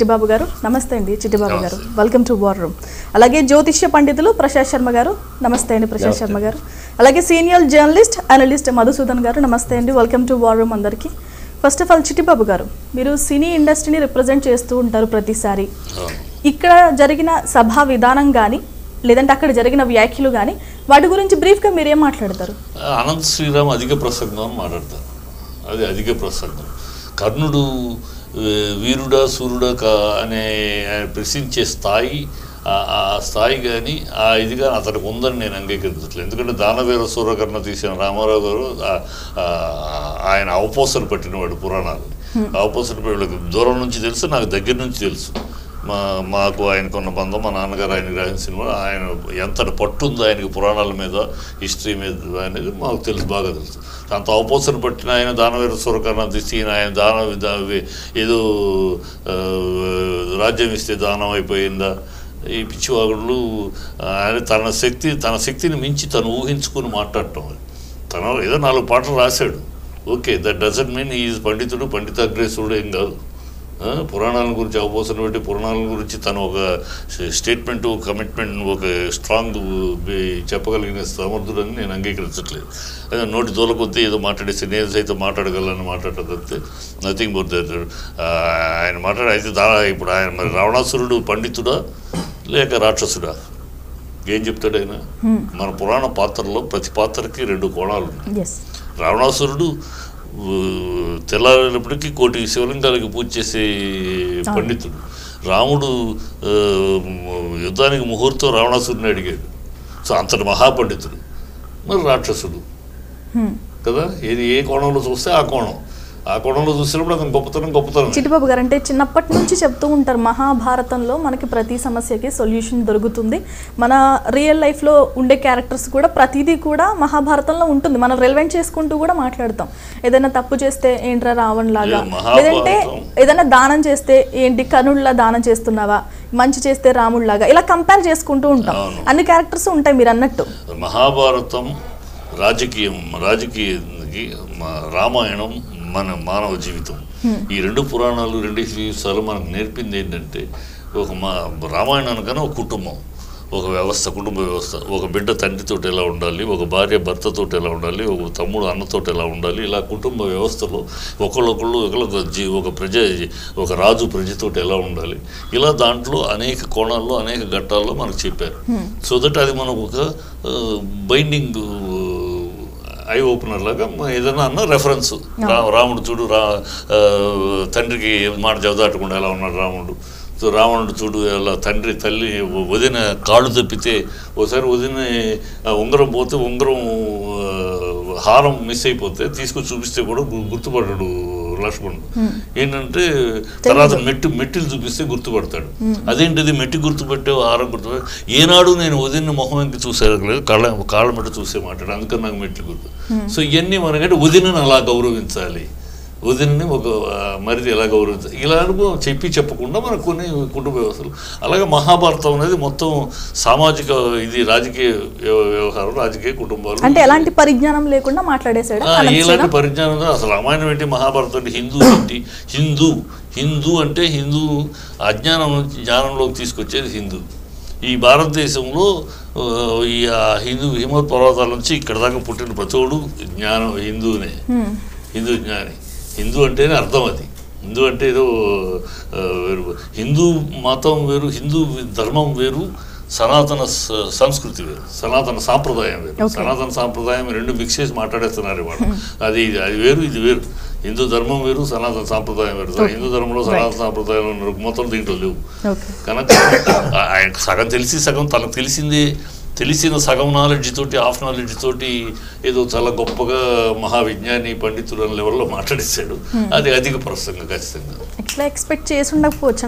చిట్టిబాబు గారు. నమస్తే అండి చిట్టిబాబు గారు, వెల్కమ్ టు వార్ రూమ్. అలాగే జ్యోతిష్య పండితులు ప్రశాంత్ శర్మ గారు. నమస్తే అండి ప్రశాంత్ శర్మ గారు. అలాగే సీనియర్ జర్నలిస్ట్ అనలిస్ట్ మధుసూదన్ గారు. నమస్తే అండి, వెల్కమ్ టు వార్ రూమ్ అందరికీ. ఫస్ట్ ఆఫ్ ఆల్ చిట్టిబాబు గారు, మీరు సినీ ఇండస్ట్రీని రిప్రజెంట్ చేస్తూ ఉంటారు ప్రతిసారి. ఇక్కడ జరిగిన సభా విధానం కానీ లేదంటే అక్కడ జరిగిన వ్యాఖ్యలు కానీ వాటి గురించి బ్రీఫ్గా మీరేం మాట్లాడతారు? అనంత శ్రీరామ్ అధిక ప్రసంగం అని మాట్లాడతారు. అది అధిక ప్రసంగం. కర్ణుడు వీరుడా సూర్యుడా అనే ఆయన ప్రశ్నించే స్థాయి, ఆ స్థాయి కానీ ఆ ఇది కానీ అతనికి ఉందని నేను అంగీకరించట్లేదు. ఎందుకంటే దానవీర సూర్యకర్ణ తీసిన రామారావు గారు ఆయన అవపోసన పట్టినవాడు పురాణాలు. అవపోసన వీళ్ళకి దూరం నుంచి తెలుసు, నాకు దగ్గర నుంచి తెలుసు. మాకు ఆయనకున్న బంధం, మా నాన్నగారు ఆయనకు రాసిన సినిమా, ఆయన ఎంత పట్టుందో ఆయనకి పురాణాల మీద, హిస్టరీ మీద అనేది మాకు తెలుసు, బాగా తెలుసు. అంత అవపోసన పట్టిన ఆయన దానవీర సూరకర్ణ తీసి ఆయన ఏదో రాజ్యం ఇస్తే దానం అయిపోయిందా, ఈ పిచ్చివాగుళ్ళు ఆయన తన శక్తిని మించి తను ఊహించుకుని మాట్లాడటం. తను ఏదో 4 పాటలు రాశాడు, okay, that doesn't mean is పండితుడు, పండితాగ్రేసుడు ఏం కాదు. పురాణాల గురించి అవపోసన పెట్టి పురాణాల గురించి తను ఒక స్టేట్మెంట్, కమిట్మెంట్, ఒక స్ట్రాంగ్ చెప్పగలిగిన సమర్థుడని నేను అంగీకరించట్లేదు. అదే నోటి దూల కొద్దీ ఏదో మాట్లాడేసి నేను సైతం మాట్లాడగలని మాట్లాడకపోతే నథింగ్ బట్ దట్. ఆయన మాట్లాడైతే ఇప్పుడు ఆయన మరి రావణాసురుడు పండితుడా లేక రాక్షసుడా ఏం చెప్తాడు ఆయన? మన పురాణ పాత్రలో ప్రతి పాత్రకి 2 కోణాలు ఉన్నాయి. రావణాసురుడు తెల్లారేటప్పటికీ 1 కోటి శివలింగాలకి పూజ చేసే పండితుడు. రాముడు యుద్ధానికి ముహూర్తం రావణాసురుడిని అడిగాడు. సో అంతటి మహాపండితుడు. మరి రాక్షసుడు కదా, ఏది ఏ కోణంలో చూస్తే ఆ కోణంలో చూసినప్పుడు అతను గొప్పతనం. చిట్టిబాబు గారు, అంటే చిన్నప్పటి నుంచి చెప్తూ ఉంటారు మహాభారతంలో మనకి ప్రతి సమస్యకి సొల్యూషన్ దొరుకుతుంది. మన రియల్ లైఫ్లో ఉండే క్యారెక్టర్స్ కూడా ప్రతిదీ కూడా మహాభారతంలో ఉంటుంది. మనం రిలవెంట్ చేసుకుంటూ కూడా మాట్లాడతాం. ఏదైనా తప్పు చేస్తే ఏంట్రా రావణ్ లాగా, లేదంటే ఏదైనా దానం చేస్తే ఏంటి కర్ణుడిలా దానం చేస్తున్నావా, మంచి చేస్తే రాముడిలాగా, ఇలా కంపేర్ చేసుకుంటూ ఉంటాం. అన్ని క్యారెక్టర్స్ ఉంటాయి మీరు అన్నట్టు. మహాభారతం రాజకీయానికి, రామాయణం మన మానవ జీవితం. ఈ 2 పురాణాలు, 2 జీవితాలు మనకు నేర్పింది ఏంటంటే, రామాయణానికన్నా ఒక కుటుంబం, ఒక వ్యవస్థ, కుటుంబ వ్యవస్థ. ఒక బిడ్డ తండ్రితో ఎలా ఉండాలి, ఒక భార్య భర్తతో ఎలా ఉండాలి, ఒక తమ్ముడు అన్నతో ఎలా ఉండాలి, ఇలా కుటుంబ వ్యవస్థలో ఒక రాజు ప్రజతో ఎలా ఉండాలి, ఇలా దాంట్లో అనేక కోణాల్లో అనేక ఘట్టాల్లో మనకు చెప్పారు. సో దట్ అది మనకు ఒక బైండింగ్ ఐ ఓపెనర్ లాగా ఏదైనా అన్న రెఫరెన్స్. రాముడు చూడు, తండ్రికి మాట జవదాటకుండా ఎలా ఉన్నాడు రాముడు. సో రావణుడు చూడు, ఎలా తల్లి వదిన కాళ్ళు తప్పితే, ఒకసారి వదిన ఉంగరం పోతే, ఉంగరం హారం మిస్ అయిపోతే తీసుకొచ్చి చూపిస్తే కూడా గుర్తుపడ్డాడు లక్ష్మణుడు. ఏంటంటే తర్వాత మెట్టిలు చూపిస్తే గుర్తుపడతాడు. అదేంటిది మెట్టి గుర్తుపెట్టే హారం గుర్తుపెట్టే, ఏనాడు నేను వదిన మొహం వెంకి చూసేది కాళ్ళ మెట్ట చూసే మాట్లాడు, అందుకని నాకు మెట్లు గుర్తు. సో ఇవన్నీ మనకంటే వదినని అలా గౌరవించాలి, వదినని ఒక మరిది ఎలా గౌరవించాలి, ఇలా అనుభవం చెప్పకుండా మనకు కొన్ని కుటుంబ వ్యవస్థలు. అలాగే మహాభారతం అనేది మొత్తం సామాజిక, ఇది రాజకీయ వ్యవహారం, రాజకీయ కుటుంబాలు. అంటే ఎలాంటి పరిజ్ఞానం లేకుండా మాట్లాడేశాడు. ఎలాంటి పరిజ్ఞానం, అసలు రామాయణం ఏంటి, మహాభారతం ఏంటి, హిందూ ఏంటి. హిందూ అంటే హిందూ అజ్ఞానం నుంచి జ్ఞానంలోకి తీసుకొచ్చేది హిందూ. ఈ భారతదేశంలో ఈ హిందూ హిమవత్ పర్వతాల నుంచి ఇక్కడ దాకా పుట్టిన ప్రతోడు జ్ఞానం హిందూనే, హిందూ జ్ఞాని. హిందూ అంటేనే అర్థం అది. హిందూ అంటే ఏదో వేరు. హిందూ మతం వేరు, హిందూ ధర్మం వేరు, సనాతన సంస్కృతి వేరు, సనాతన సాంప్రదాయం వేరు. సనాతన సాంప్రదాయం 2 మిక్స్ చేసి మాట్లాడేస్తున్నారు ఇవాళ. అది వేరు, ఇది వేరు. హిందూ ధర్మం వేరు, సనాతన సాంప్రదాయం వేరు. హిందూ ధర్మంలో సనాతన సాంప్రదాయాలు మొత్తం దీంట్లో లేవు. కనుక ఆయన సగం తెలిసి సగం తనకు తెలిసిన సగం నాలెడ్జ్ తోటి, హాఫ్ నాలెడ్జ్ తోటి ఏదో చాలా గొప్పగా మహావిజ్ఞాని పండితుడు లెవెల్లో మాట్లాడేశాడు. అది అధిక ప్రసంగం ఖచ్చితంగా. ఎక్స్పెక్ట్ చేసి ఉండకపోవచ్చు.